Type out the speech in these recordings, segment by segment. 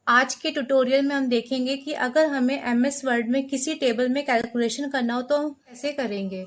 आज के ट्यूटोरियल में हम देखेंगे कि अगर हमें एमएस वर्ड में किसी टेबल में कैलकुलेशन करना हो तो हम कैसे करेंगे।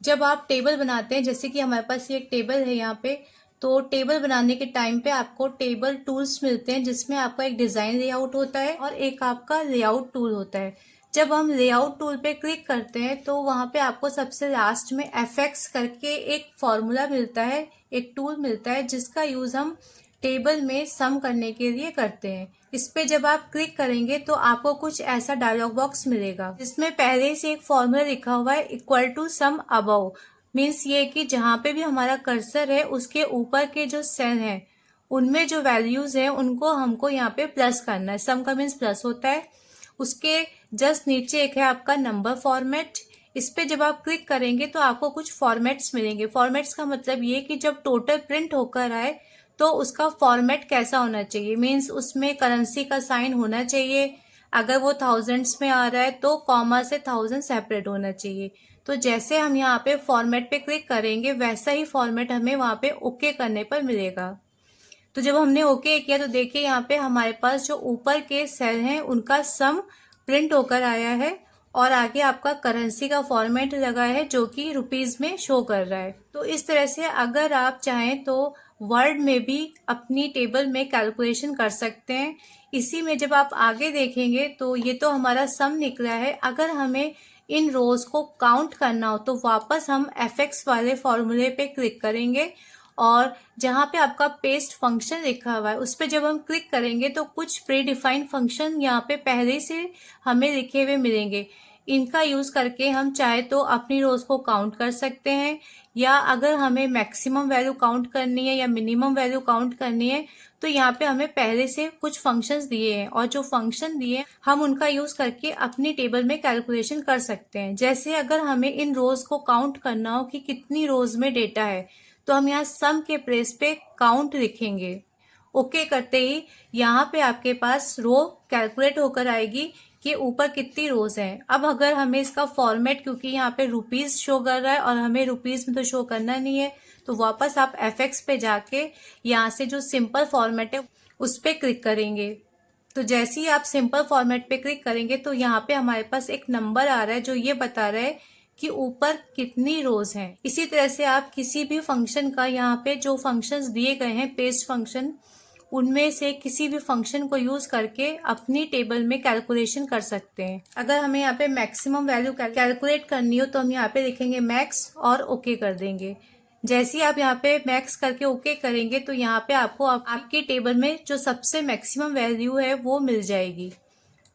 जब आप टेबल बनाते हैं, जैसे कि हमारे पास ये एक टेबल है यहाँ पे, तो टेबल बनाने के टाइम पे आपको टेबल टूल्स मिलते हैं जिसमें आपका एक डिज़ाइन लेआउट होता है और एक आपका लेआउट टूल होता है। जब हम लेआउट टूल पे क्लिक करते हैं तो वहाँ पे आपको सबसे लास्ट में एफएक्स करके एक फॉर्मूला मिलता है, एक टूल मिलता है जिसका यूज़ हम टेबल में सम करने के लिए करते हैं। इस पे जब आप क्लिक करेंगे तो आपको कुछ ऐसा डायलॉग बॉक्स मिलेगा जिसमें पहले से एक फॉर्मूला लिखा हुआ है equal to sum above. Means ये कि जहाँ पे भी हमारा कर्सर है उसके ऊपर के जो सेल हैं उनमें जो वैल्यूज हैं उनको हमको यहाँ पे प्लस करना है। सम का मीन्स प्लस होता है। उसके जस्ट नीचे एक है आपका नंबर फॉर्मेट। इस पे जब आप क्लिक करेंगे तो आपको कुछ फॉर्मेट्स मिलेंगे। फॉर्मेट्स का मतलब ये कि जब टोटल प्रिंट होकर आए तो उसका फॉर्मेट कैसा होना चाहिए। मीन्स उसमें करेंसी का साइन होना चाहिए। अगर वो थाउजेंड्स में आ रहा है तो कॉमा से 1000 सेपरेट होना चाहिए। तो जैसे हम यहाँ पे फॉर्मेट पे क्लिक करेंगे वैसा ही फॉर्मेट हमें वहाँ पे ओके करने पर मिलेगा। तो जब हमने ओके किया तो देखिए यहाँ पे हमारे पास जो ऊपर के सेल हैं उनका सम प्रिंट होकर आया है और आगे आपका करेंसी का फॉर्मेट लगा है जो कि रुपीज में शो कर रहा है। तो इस तरह से अगर आप चाहें तो वर्ड में भी अपनी टेबल में कैलकुलेशन कर सकते हैं। इसी में जब आप आगे देखेंगे तो ये तो हमारा सम निकला है। अगर हमें इन रोज को काउंट करना हो तो वापस हम एफएक्स वाले फॉर्मूले पे क्लिक करेंगे और जहाँ पे आपका पेस्ट फंक्शन लिखा हुआ है उस पर जब हम क्लिक करेंगे तो कुछ प्री डिफाइंड फंक्शन यहाँ पे पहले से हमें लिखे हुए मिलेंगे। इनका यूज करके हम चाहे तो अपनी रोज को काउंट कर सकते हैं या अगर हमें मैक्सिमम वैल्यू काउंट करनी है या मिनिमम वैल्यू काउंट करनी है तो यहाँ पे हमें पहले से कुछ फंक्शंस दिए हैं और जो फंक्शन दिए हम उनका यूज करके अपनी टेबल में कैलकुलेशन कर सकते हैं। जैसे अगर हमें इन रोज को काउंट करना हो कि कितनी रोज में डेटा है तो हम यहाँ सम के प्लेस पे काउंट लिखेंगे। ओके करते ही यहाँ पे आपके पास रो कैलकुलेट होकर आएगी कि ऊपर कितनी रोज हैं। अब अगर हमें इसका फॉर्मेट, क्योंकि यहाँ पे रुपीज शो कर रहा है और हमें रुपीज में तो शो करना नहीं है, तो वापस आप एफएक्स पे जाके यहाँ से जो सिंपल फॉर्मेट है उस पे क्लिक करेंगे। तो जैसे ही आप सिंपल फॉर्मेट पे क्लिक करेंगे तो यहाँ पे हमारे पास एक नंबर आ रहा है जो ये बता रहा है कि ऊपर कितनी रोज हैं। इसी तरह से आप किसी भी फंक्शन का, यहाँ पे जो फंक्शंस दिए गए हैं पेस्ट फंक्शन, उनमें से किसी भी फंक्शन को यूज करके अपनी टेबल में कैलकुलेशन कर सकते हैं। अगर हमें यहाँ पे मैक्सिमम वैल्यू कैलकुलेट करनी हो तो हम यहाँ पे लिखेंगे मैक्स और ओके कर देंगे। जैसे ही आप यहाँ पे मैक्स करके ओके करेंगे तो यहाँ पे आपको आपकी टेबल में जो सबसे मैक्सिमम वैल्यू है वो मिल जाएगी।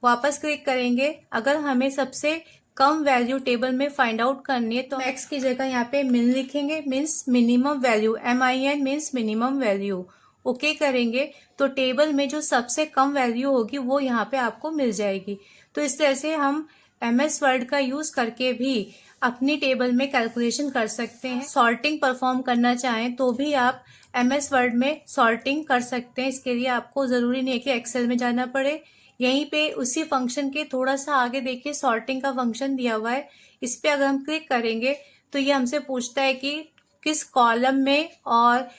वापस क्लिक करेंगे। अगर हमें सबसे कम वैल्यू टेबल में फाइंड आउट करनी है तो मैक्स की जगह यहाँ पे मिन लिखेंगे, means minimum value, MIN means minimum value. Okay करेंगे तो टेबल में जो सबसे कम वैल्यू होगी वो यहाँ पे आपको मिल जाएगी। तो इस तरह से हम MS वर्ड का यूज करके भी अपनी टेबल में कैलकुलेशन कर सकते हैं। सॉर्टिंग परफॉर्म करना चाहें तो भी आप MS वर्ड में सॉर्टिंग कर सकते हैं। इसके लिए आपको जरूरी नहीं है कि एक्सेल में जाना पड़े। यहीं पे उसी फंक्शन के थोड़ा सा आगे देखिए सॉर्टिंग का फंक्शन दिया हुआ है। इस पे अगर हम क्लिक करेंगे तो ये हमसे पूछता है कि किस कॉलम में, और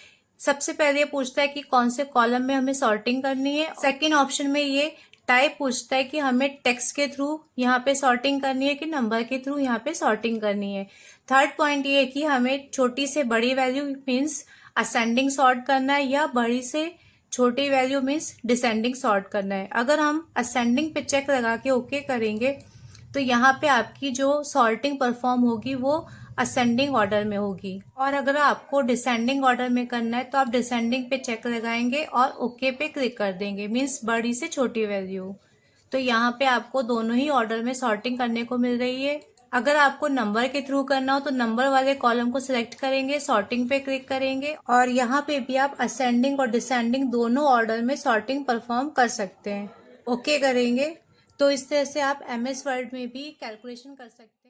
सबसे पहले ये पूछता है कि कौन से कॉलम में हमें सॉर्टिंग करनी है। सेकंड ऑप्शन में ये टाइप पूछता है कि हमें टेक्स्ट के थ्रू यहाँ पे सॉर्टिंग करनी है कि नंबर के थ्रू यहाँ पे सॉर्टिंग करनी है। थर्ड पॉइंट ये है कि हमें छोटी से बड़ी वैल्यू मीन्स असेंडिंग सॉर्ट करना है या बड़ी से छोटी वैल्यू मीन्स डिसेंडिंग सॉर्ट करना है। अगर हम असेंडिंग पे चेक लगा के ओके करेंगे तो यहाँ पे आपकी जो सॉर्टिंग परफॉर्म होगी वो असेंडिंग ऑर्डर में होगी, और अगर आपको डिसेंडिंग ऑर्डर में करना है तो आप डिसेंडिंग पे चेक लगाएंगे और ओके पे क्लिक कर देंगे, मीन्स बड़ी से छोटी वैल्यू। तो यहाँ पे आपको दोनों ही ऑर्डर में सॉर्टिंग करने को मिल रही है। अगर आपको नंबर के थ्रू करना हो तो नंबर वाले कॉलम को सिलेक्ट करेंगे, सॉर्टिंग पे क्लिक करेंगे और यहाँ पे भी आप असेंडिंग और डिसेंडिंग दोनों ऑर्डर में सॉर्टिंग परफॉर्म कर सकते हैं। ओके करेंगे तो इस तरह से आप MS वर्ड में भी कैलकुलेशन कर सकते हैं।